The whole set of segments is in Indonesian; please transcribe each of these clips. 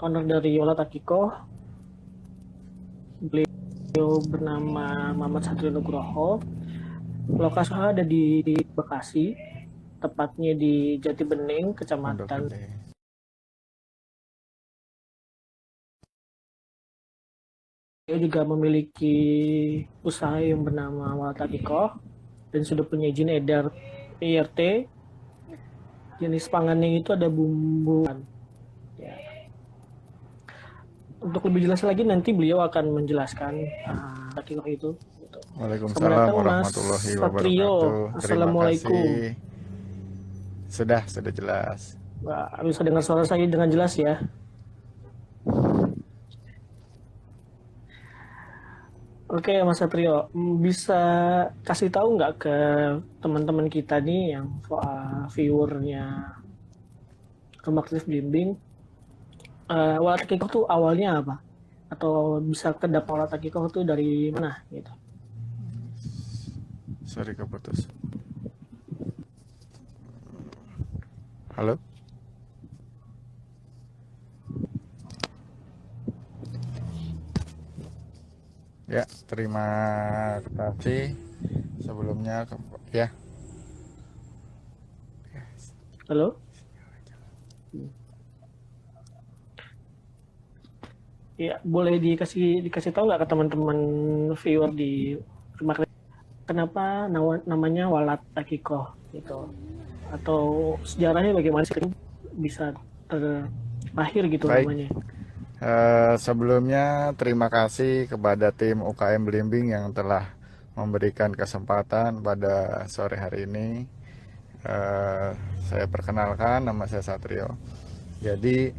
owner dari Yola Takiko. Beliau bernama Muhammad Satrio Nugroho. Lokasi ada di Bekasi, tepatnya di Jati Bening, Pondok Kecamatan. Gede. Beliau juga memiliki usaha yang bernama Yola Takiko dan sudah punya izin edar IRT. Jenis pangannya itu ada bumbu. Ya. Untuk lebih jelas lagi nanti beliau akan menjelaskan Takiko itu. Selamat Waalaikumsalam datang Mas warahmatullahi Satrio. wabarakatuh. Terima Assalamualaikum. kasih. Sudah jelas. Bisa dengar suara saya dengan jelas ya. Oke Mas Satrio, bisa kasih tahu nggak ke teman-teman kita nih yang viewernya Rumah Kreatif Blimbing, Wala Takiko tuh awalnya apa? Atau bisa kedap Wala Takiko tuh dari mana gitu? Sorry keputus. Halo? Ya, terima kasih sebelumnya ya. Halo? Ya, boleh dikasih tahu nggak ke teman-teman viewer di Rumah Kreatif kenapa namanya Wala Takiko gitu? Atau sejarahnya bagaimana sih bisa terlahir gitu Baik. namanya? Sebelumnya terima kasih kepada tim UKM Blimbing yang telah memberikan kesempatan pada sore hari ini. Saya perkenalkan, nama saya Satrio. Jadi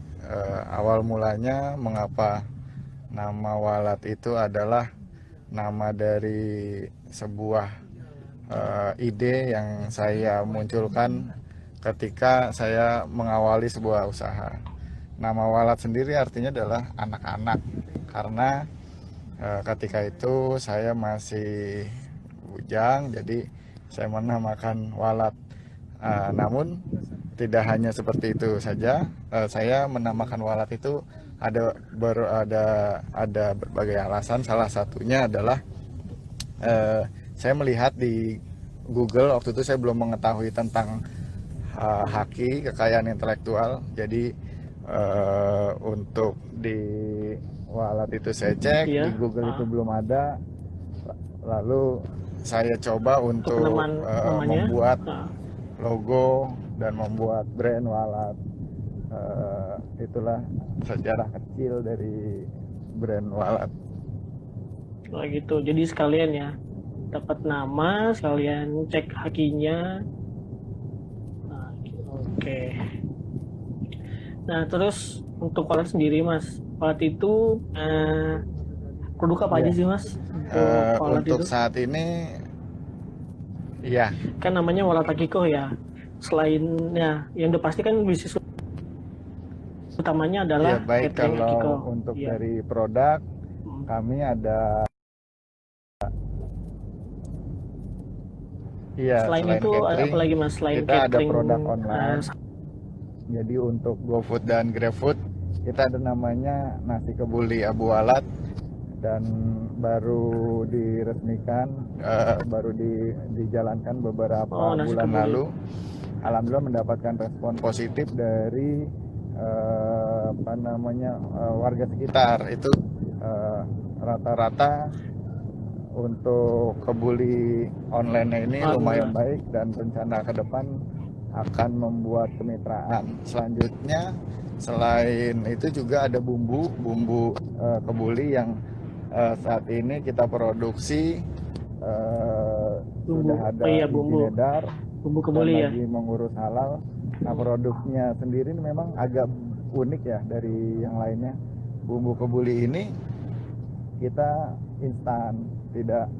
awal mulanya mengapa nama Walat itu adalah nama dari sebuah ide yang saya munculkan ketika saya mengawali sebuah usaha. Nama Walat sendiri artinya adalah anak-anak, karena ketika itu saya masih bujang, jadi saya menamakan Walat. Namun tidak hanya seperti itu saja, saya menamakan Walat itu ada berbagai alasan. Salah satunya adalah saya melihat di Google, waktu itu saya belum mengetahui tentang haki, kekayaan intelektual. Jadi untuk di Walat itu saya cek, Iya. di Google itu belum ada. Lalu saya coba untuk membuat logo dan membuat brand Walat. Itulah sejarah kecil dari brand Walat. Oh gitu. Jadi sekalian ya dapat nama, sekalian cek hakinya. Nah, oke. Nah, terus untuk Walat sendiri, Mas, Walat itu produk apa aja sih, Mas? Untuk saat ini, iya. Kan namanya Walat Takiko ya. Selain ya, yang udah pasti kan bisnis utamanya adalah baik. catering Kalau Takiko. untuk dari produk, kami ada. Selain itu catering, apa lagi, Mas? Selain kita catering, ada produk online. Jadi untuk GoFood dan GrabFood kita ada namanya Nasi Kebuli Abu Walat, dan baru diresmikan, baru dijalankan beberapa bulan lalu. Alhamdulillah mendapatkan respon positif dari warga sekitar. Itu rata-rata untuk kebuli online ini lumayan baik, dan rencana ke depan akan membuat kemitraan. Selanjutnya, selain itu juga ada bumbu kebuli yang saat ini kita produksi, sudah ada izin edar, bumbu dan kebuli lagi mengurus halal. Nah, produknya sendiri memang agak unik ya dari yang lainnya. Bumbu kebuli ini kita instan, tidak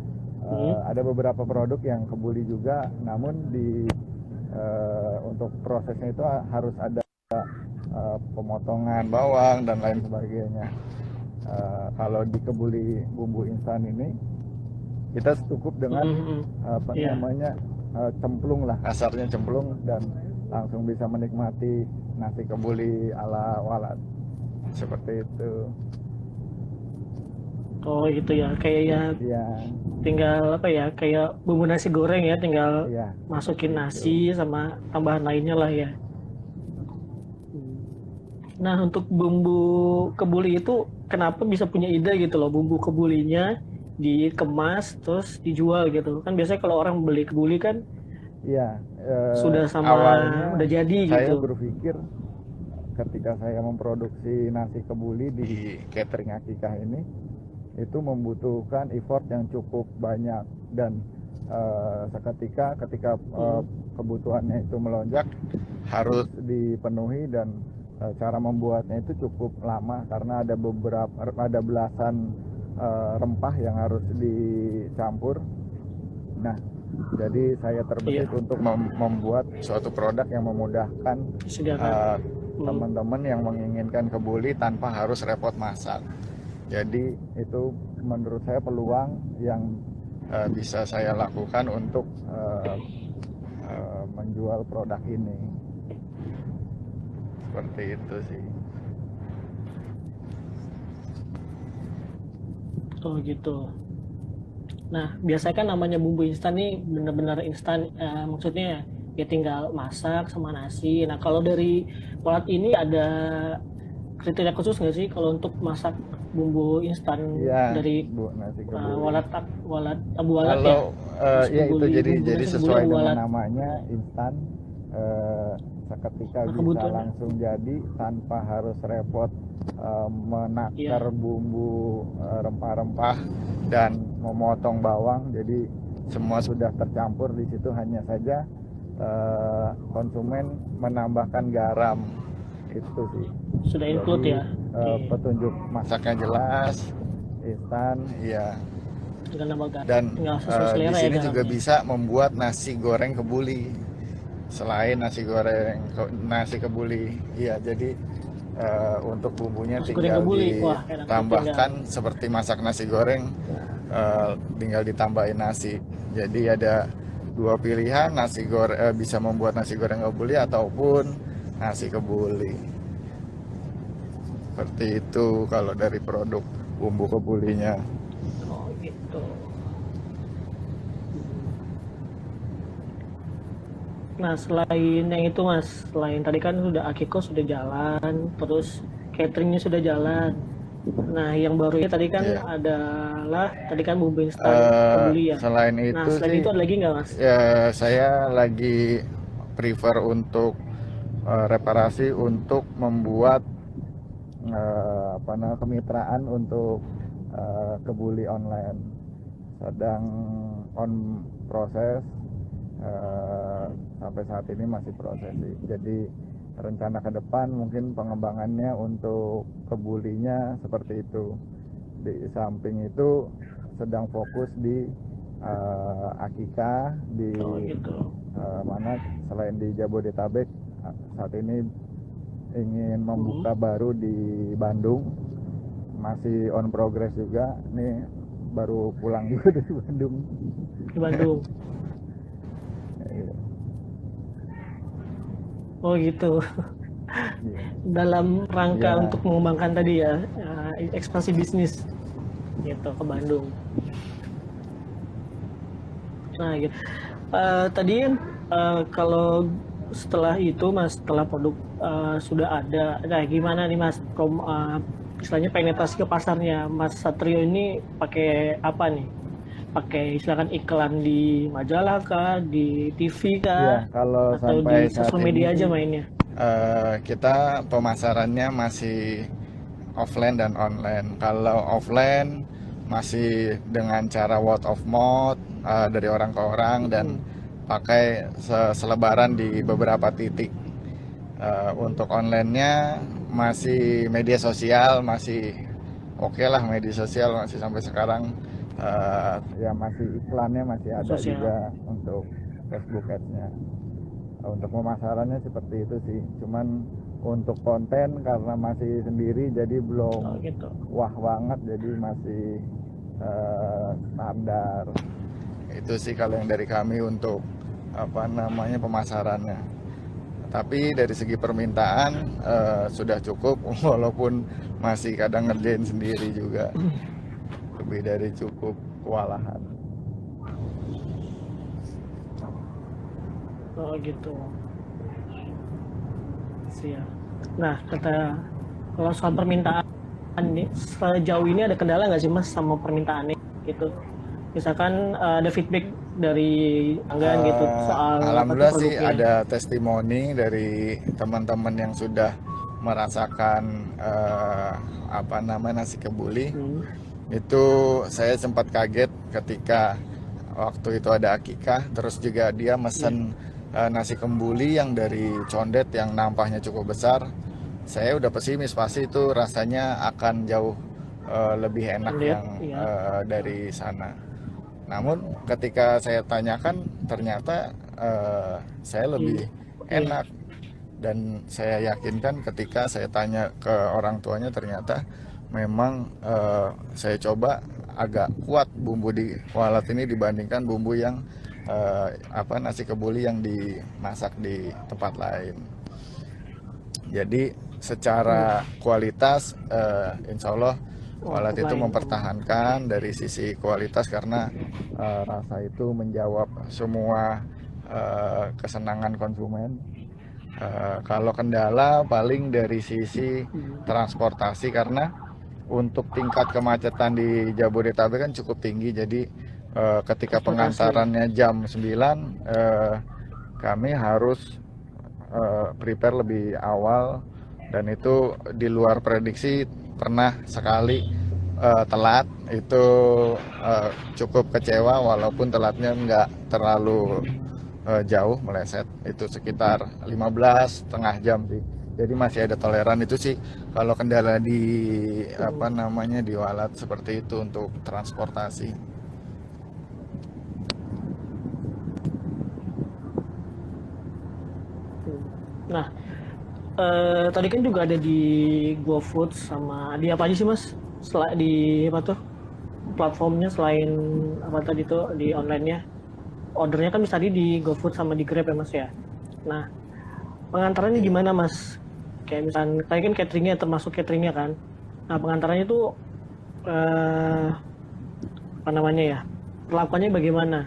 ada beberapa produk yang kebuli juga, namun untuk prosesnya itu harus ada pemotongan bawang dan lain sebagainya. Kalau di kebuli bumbu instan ini kita cukup dengan cemplung lah, kasarnya cemplung, dan langsung bisa menikmati nasi kebuli ala Walat. seperti itu. Oh gitu ya, kayak ya Ya, tinggal apa ya, kayak bumbu nasi goreng ya, tinggal ya, masukin gitu. nasi sama tambahan lainnya lah ya. Nah, untuk bumbu kebuli itu kenapa bisa punya ide gitu loh, bumbu kebulinya dikemas terus dijual gitu. Kan biasanya kalau orang beli kebuli kan Ya, sudah sama awalnya udah jadi saya gitu. berpikir ketika saya memproduksi nasi kebuli di catering Akikah ini, itu membutuhkan effort yang cukup banyak, dan seketika ketika kebutuhannya itu melonjak harus dipenuhi, dan cara membuatnya itu cukup lama karena ada belasan rempah yang harus dicampur. Nah, jadi saya terbesit Iya, untuk membuat suatu produk yang memudahkan disediakan. teman-teman yang menginginkan kebuli tanpa harus repot masak. Jadi itu menurut saya peluang yang bisa saya lakukan untuk menjual produk ini. Seperti itu sih. Oh gitu. Nah, biasanya kan namanya bumbu instan nih benar-benar instan, maksudnya ya tinggal masak sama nasi. Nah, kalau dari Walat ini ada kriteria khusus nggak sih kalau untuk masak bumbu instan Iya, dari Bu, nasi kebuli. Walat Abu Walat ya? Kalau Nasi ya itu kebuli, bumbu jadi nasi kebuli sesuai Abu dengan Walat. namanya instan, seketika Nah, bisa kebutuhannya. langsung jadi tanpa harus repot menakar Iya. bumbu rempah-rempah dan memotong bawang. Jadi semua sudah tercampur di situ, hanya saja konsumen menambahkan garam. Itu sih. Sudah include Jadi ya. Oke. petunjuk masaknya jelas, instan, ya. Tinggal nambah garam. Dan Tinggal sesuai di selera ya sini juga garamnya. bisa membuat nasi goreng kebuli. Selain nasi kebuli, iya. Jadi untuk bumbunya Nasi goreng tinggal kebuli. Wah, enak ditambahkan seperti masak nasi goreng, tinggal ditambahin nasi. Jadi ada dua pilihan, nasi goreng bisa membuat nasi goreng kebuli ataupun nasi kebuli. Seperti itu kalau dari produk bumbu kebulinya. Oh gitu. Nah, selain yang itu Mas, selain tadi kan sudah Akiko sudah jalan, terus cateringnya sudah jalan. Nah, yang barunya tadi kan Iya. adalah tadi kan bumbu instan kebuli ya. Selain Nah, itu selain sih, itu ada lagi nggak Mas? ya saya lagi prefer untuk reparasi, untuk membuat kemitraan untuk kebuli online. Sedang on proses, sampai saat ini masih proses sih. Jadi rencana ke depan mungkin pengembangannya untuk kebulinya seperti itu. Di samping itu sedang fokus di Akika di Oh gitu. mana selain di Jabodetabek. Saat ini ingin membuka baru di Bandung, masih on progress juga. Nih baru pulang juga dari Bandung. Di Bandung. Oh gitu. Dalam rangka Iya. untuk mengembangkan tadi ya, ekspansi bisnis gitu ke Bandung. Nah gitu. Tadi kan kalau setelah itu Mas, setelah produk sudah ada, nah gimana nih Mas, istilahnya penetrasi ke pasarnya Mas Satrio ini pakai apa nih? Pakai silakan iklan di majalah kah, di TV Iya, kah, kalau atau sampai di saat sosial ini media aja sih, mainnya? kita pemasarannya masih offline dan online. Kalau offline masih dengan cara word of mouth, dari orang ke orang, dan pakai selebaran di beberapa titik. Untuk online-nya masih media sosial, masih oke lah, media sosial masih sampai sekarang. Ya masih iklannya masih ada Sosial. juga untuk Facebook Ads-nya. Untuk pemasarannya seperti itu sih. Cuman untuk konten karena masih sendiri jadi belum gitu. wah banget, jadi masih standar. Itu sih kalau yang dari kami untuk pemasarannya. Tapi dari segi permintaan sudah cukup, walaupun masih kadang ngerjain sendiri juga, lebih dari cukup kewalahan. Oh gitu. Siap. Nah, kalau soal permintaan nih, sejauh ini ada kendala nggak sih Mas sama permintaannya gitu? Misalkan ada feedback dari pelanggan gitu soal Alhamdulillah sih produknya. ada testimoni dari teman-teman yang sudah merasakan nasi kebuli. Itu saya sempat kaget ketika waktu itu ada akikah, terus juga dia mesen nasi kembuli yang dari Condet yang nampaknya cukup besar. Saya udah pesimis, pasti itu rasanya akan jauh lebih enak yang dari sana. Namun ketika saya tanyakan ternyata saya lebih enak, dan saya yakinkan ketika saya tanya ke orang tuanya ternyata memang saya coba agak kuat bumbu di walat ini dibandingkan bumbu yang nasi kebuli yang dimasak di tempat lain. Jadi secara kualitas insya Allah walat itu mempertahankan dari sisi kualitas karena rasa itu menjawab semua kesenangan konsumen. Kalau kendala paling dari sisi transportasi, karena untuk tingkat kemacetan di Jabodetabek kan cukup tinggi. Jadi ketika pengantarannya jam 9 kami harus prepare lebih awal, dan itu di luar prediksi. Pernah sekali telat, itu cukup kecewa walaupun telatnya nggak terlalu jauh meleset, itu sekitar 15 setengah jam sih. Jadi masih ada toleran. Itu sih kalau kendala di di walat seperti itu untuk transportasi. Nah, tadi kan juga ada di GoFood sama di apa aja sih Mas? Di apa tuh platformnya selain apa tadi tuh di online-nya? Ordernya kan bisa di GoFood sama di Grab ya Mas ya. Nah, pengantarannya gimana Mas? Kayak misalkan tadi kan cateringnya termasuk cateringnya kan. Nah, pengantarannya tuh apa namanya ya? Perlakuannya bagaimana?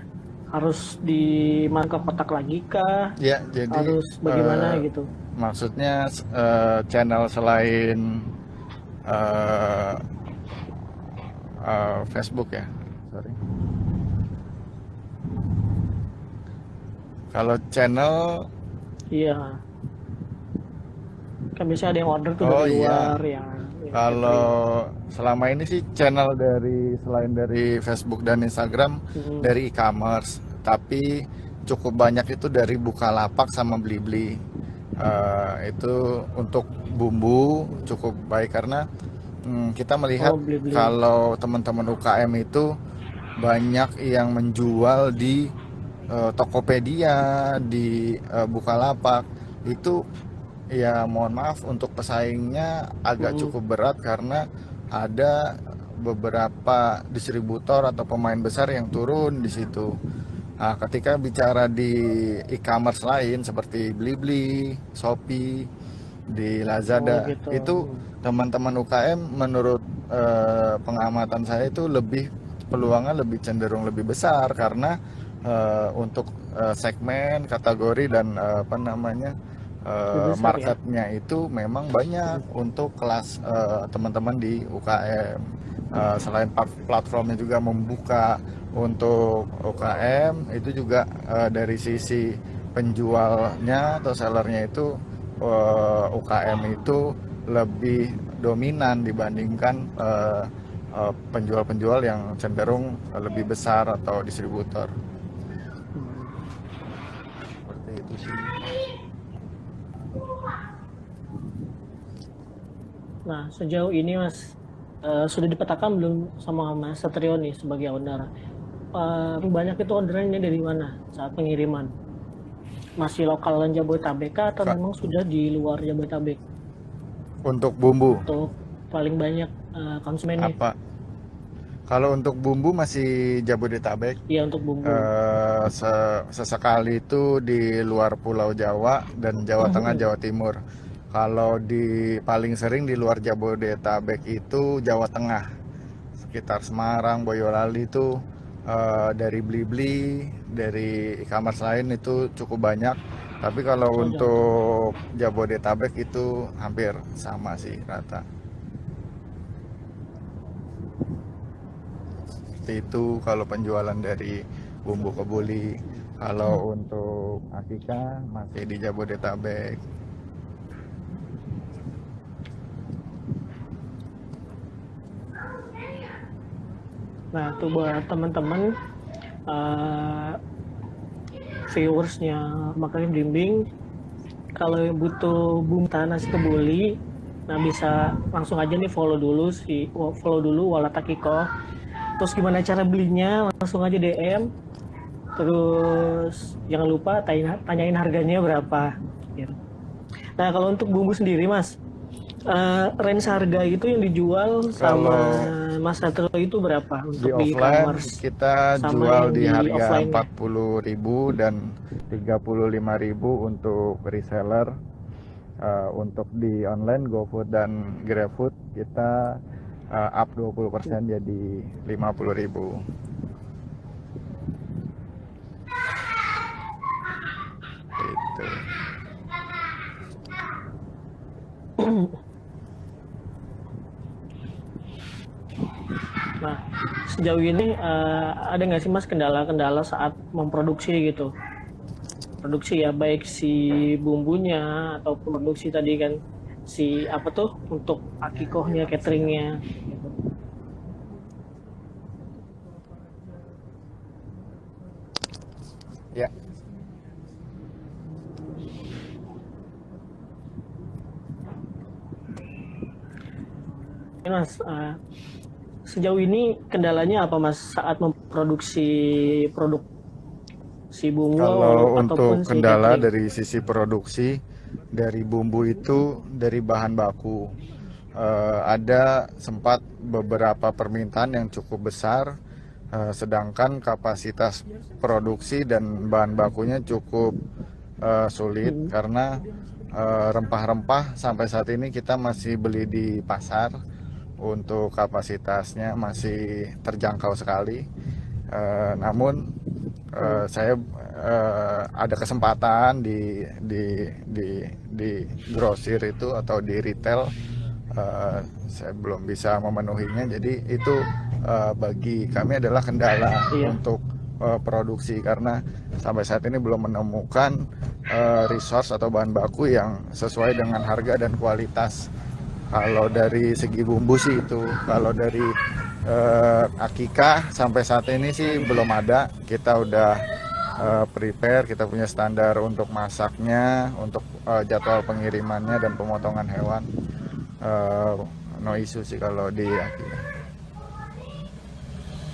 Harus dimasuk ke kotak lagi kah? Ya, jadi harus bagaimana gitu? Maksudnya channel selain Facebook ya? Sorry. Kalau channel, iya, kan biasanya ada yang order tuh dari luar yang kalau selama ini sih channel selain dari Facebook dan Instagram dari e-commerce, tapi cukup banyak itu dari Bukalapak sama Blibli. Itu untuk bumbu cukup baik karena kita melihat kalau teman-teman UKM itu banyak yang menjual di Tokopedia, di Bukalapak. Itu ya mohon maaf untuk pesaingnya agak cukup berat karena ada beberapa distributor atau pemain besar yang turun di situ. Nah, ketika bicara di e-commerce lain seperti Blibli, Shopee, di Lazada, itu teman-teman UKM menurut pengamatan saya itu peluangnya lebih cenderung lebih besar karena untuk segmen, kategori dan marketnya itu memang banyak untuk kelas teman-teman di UKM. Selain platformnya juga membuka untuk UKM, itu juga dari sisi penjualnya atau sellernya itu UKM itu lebih dominan dibandingkan penjual-penjual yang cenderung lebih besar atau distributor. Seperti itu sih. Nah, sejauh ini Mas sudah dipetakan belum sama Mas Satrio nih sebagai owner? Banyak itu orderannya dari mana saat pengiriman? Masih lokal dan Jabodetabek atau memang sudah di luar Jabodetabek? Untuk bumbu? Untuk paling banyak konsumennya? Kalau untuk bumbu masih Jabodetabek. Iya untuk bumbu. Sesekali itu di luar Pulau Jawa dan Jawa Tengah, Jawa Timur. Kalau di paling sering di luar Jabodetabek itu Jawa Tengah, sekitar Semarang, Boyolali itu dari Blibli, dari e-commerce lain itu cukup banyak. Tapi kalau Oh, untuk Jabodetabek itu hampir sama sih, rata. Seperti itu kalau penjualan dari bumbu kebuli. Kalau untuk akikah masih di Jabodetabek. nah tuh buat teman-teman viewersnya Makarim Blimbing, kalau butuh bumbu tanah nasi kebuli, nah bisa langsung aja nih follow dulu Walat Akiko. Terus gimana cara belinya? Langsung aja DM. Terus jangan lupa tanyain harganya berapa. Gitu. Nah kalau untuk bumbu sendiri Mas, range harga itu yang dijual sama Kalau Mas Satrio itu berapa di untuk di offline e-commerce kita sama jual yang di di harga offline-nya? 40.000 dan 35.000 untuk reseller. Untuk di online GoFood dan GrabFood kita up 20% jadi 50.000. Itu. Nah, sejauh ini ada nggak sih Mas kendala-kendala saat memproduksi gitu? Produksi ya baik si bumbunya atau produksi tadi kan si apa tuh untuk akikohnya, cateringnya. Gitu. Ya, Ini Mas, sejauh ini kendalanya apa Mas saat memproduksi produk si bumbu kalau ataupun untuk si kendala catering? dari sisi produksi dari bumbu itu dari bahan baku. Ada sempat beberapa permintaan yang cukup besar, sedangkan kapasitas produksi dan bahan bakunya cukup sulit karena rempah-rempah sampai saat ini kita masih beli di pasar. Untuk kapasitasnya masih terjangkau sekali. Namun saya ada kesempatan di grosir itu atau di retail, saya belum bisa memenuhinya. Jadi itu bagi kami adalah kendala Iya. untuk produksi karena sampai saat ini belum menemukan resource atau bahan baku yang sesuai dengan harga dan kualitas. Kalau dari segi bumbu sih itu, kalau dari akikah sampai saat ini sih belum ada. Kita udah prepare, kita punya standar untuk masaknya, untuk jadwal pengirimannya dan pemotongan hewan. No issue sih kalau di akikah.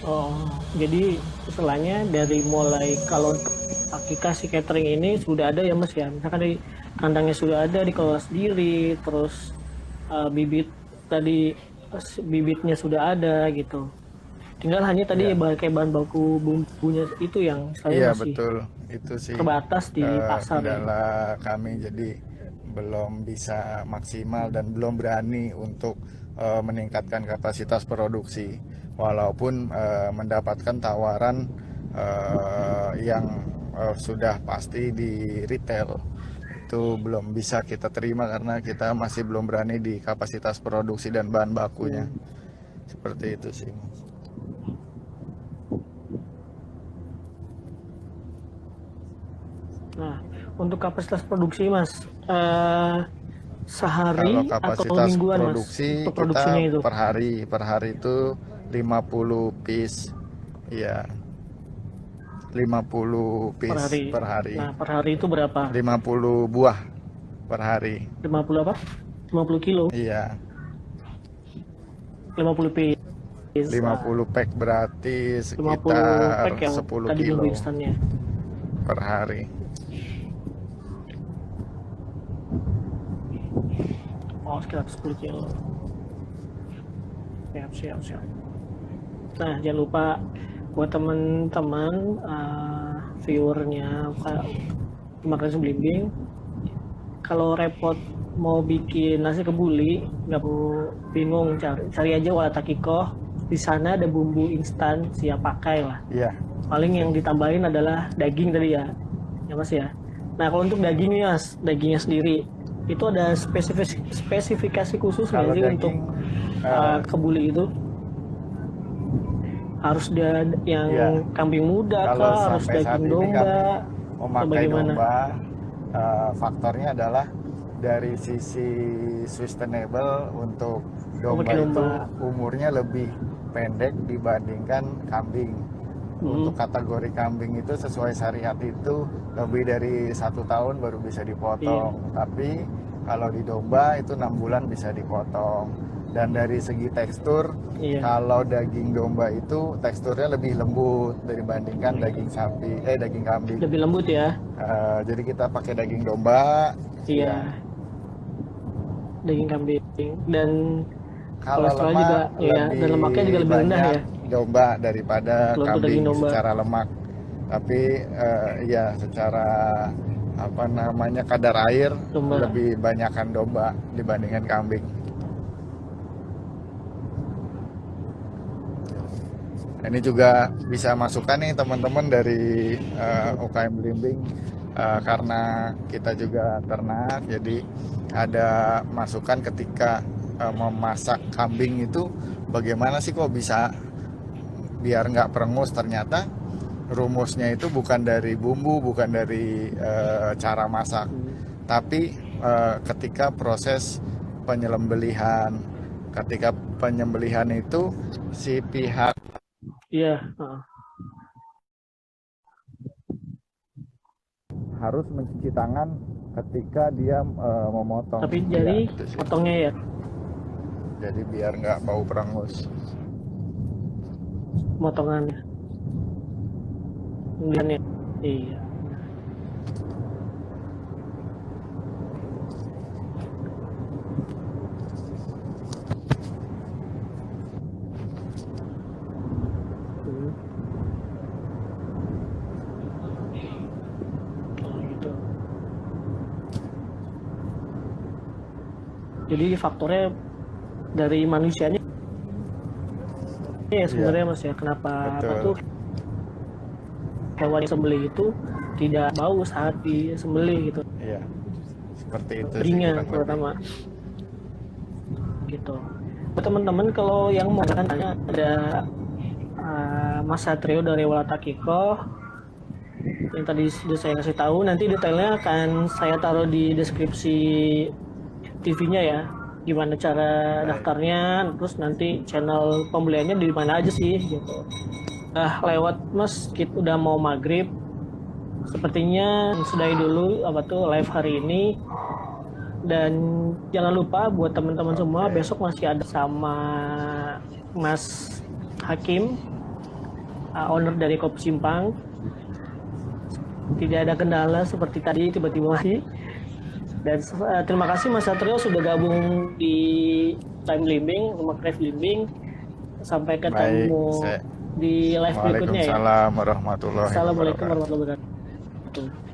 Oh, jadi istilahnya dari mulai kalau untuk akikah si catering ini sudah ada ya Mas ya. Misalkan dari kandangnya sudah ada, dikelola sendiri, terus bibit tadi bibitnya sudah ada gitu. Tinggal hanya tadi Ya, kayak bahan baku bumbunya itu yang saya iya masih betul. Itu sih terbatas di pasar ya. kendala kami, jadi belum bisa maksimal dan belum berani untuk meningkatkan kapasitas produksi. Walaupun mendapatkan tawaran yang sudah pasti di retail, itu belum bisa kita terima karena kita masih belum berani di kapasitas produksi dan bahan bakunya. Seperti itu sih. Nah, untuk kapasitas produksi Mas, Kalau sehari atau kapasitas mingguan Mas produksi untuk produksinya kita itu per hari itu 50 piece, ya 50 per piece hari. per hari, Nah, per hari itu berapa? 50 buah per hari. 50 apa? 50 kilo, Iya, 50 piece. 50 pack berarti 50 sekitar pack yang 10 tadi bumbu kilo instannya. per hari. Oh, sekitar 10 kilo. Siap, siap, siap. Nah, jangan lupa buat teman-teman viewernya Makan Blimbing, kalau repot mau bikin nasi kebuli, nggak perlu bingung, cari aja Walatakikoh. Di sana ada bumbu instan siap pakai lah. Iya. Paling yang ditambahin adalah daging tadi ya Mas ya. Nah, kalau untuk dagingnya Mas, dagingnya sendiri itu ada spesifikasi khusus nggak Kalau sih daging, untuk kebuli itu? Harus dia yang Iya. kambing muda kalau kah? Harus sampai saat daging ini domba? kami Atau memakai bagaimana? domba, faktornya adalah dari sisi sustainable. Untuk domba Pakai itu domba. umurnya lebih pendek dibandingkan kambing. Untuk kategori kambing itu sesuai syariat itu lebih dari 1 tahun baru bisa dipotong. Tapi kalau di domba itu 6 bulan bisa dipotong. Dan dari segi tekstur, Iya. kalau daging domba itu teksturnya lebih lembut dibandingkan daging kambing. Lebih lembut ya. Jadi kita pakai daging domba. Iya. Daging kambing dan Kalau kolesterol lemak juga ya, dan lemaknya juga lebih rendah banyak ya. domba daripada Kalau untuk kambing daging domba. secara lemak. Tapi ya secara kadar air Domba. lebih banyakkan domba dibandingkan kambing. Ini juga bisa masukan nih teman-teman dari UKM Blimbing, karena kita juga ternak, jadi ada masukan ketika memasak kambing itu bagaimana sih kok bisa biar nggak perengus. Ternyata rumusnya itu bukan dari bumbu, bukan dari cara masak, tapi ketika proses penyembelihan. Ketika penyembelihan itu si pihak Iya. harus mencuci tangan ketika dia memotong. Tapi jadi Ya, itu sih. potongnya ya. Jadi biar nggak bau perengus. Potongannya. Kemudiannya. Iya. Gitu. Jadi faktornya dari manusianya ya sebenarnya Mas ya, kenapa Betul. tuh hewan yang sembelih itu tidak bau saat disembelih gitu. Iya, seperti itu sih Berinya kurang lebih. terutama gitu. Buat teman-teman kalau yang mau tanya, ada Mas Satrio dari Walatakikoh yang tadi sudah saya kasih tahu. Nanti detailnya akan saya taruh di deskripsi TV-nya ya, gimana cara daftarnya, terus nanti channel pembeliannya di mana aja sih gitu. Lewat Mas, kita udah mau maghrib, sepertinya sudahi dulu live hari ini. Dan jangan lupa buat teman-teman semua, besok masih ada sama Mas Hakim, owner dari Kopi Simpang. Tidak ada kendala seperti tadi tiba-tiba mati. Dan terima kasih Mas Satrio sudah gabung di Time Blimbing, Rumah Craft Blimbing. Sampai ketemu Baik, di live berikutnya ya. Waalaikumsalam warahmatullahi Assalamualaikum wabarakatuh. warahmatullahi wabarakatuh.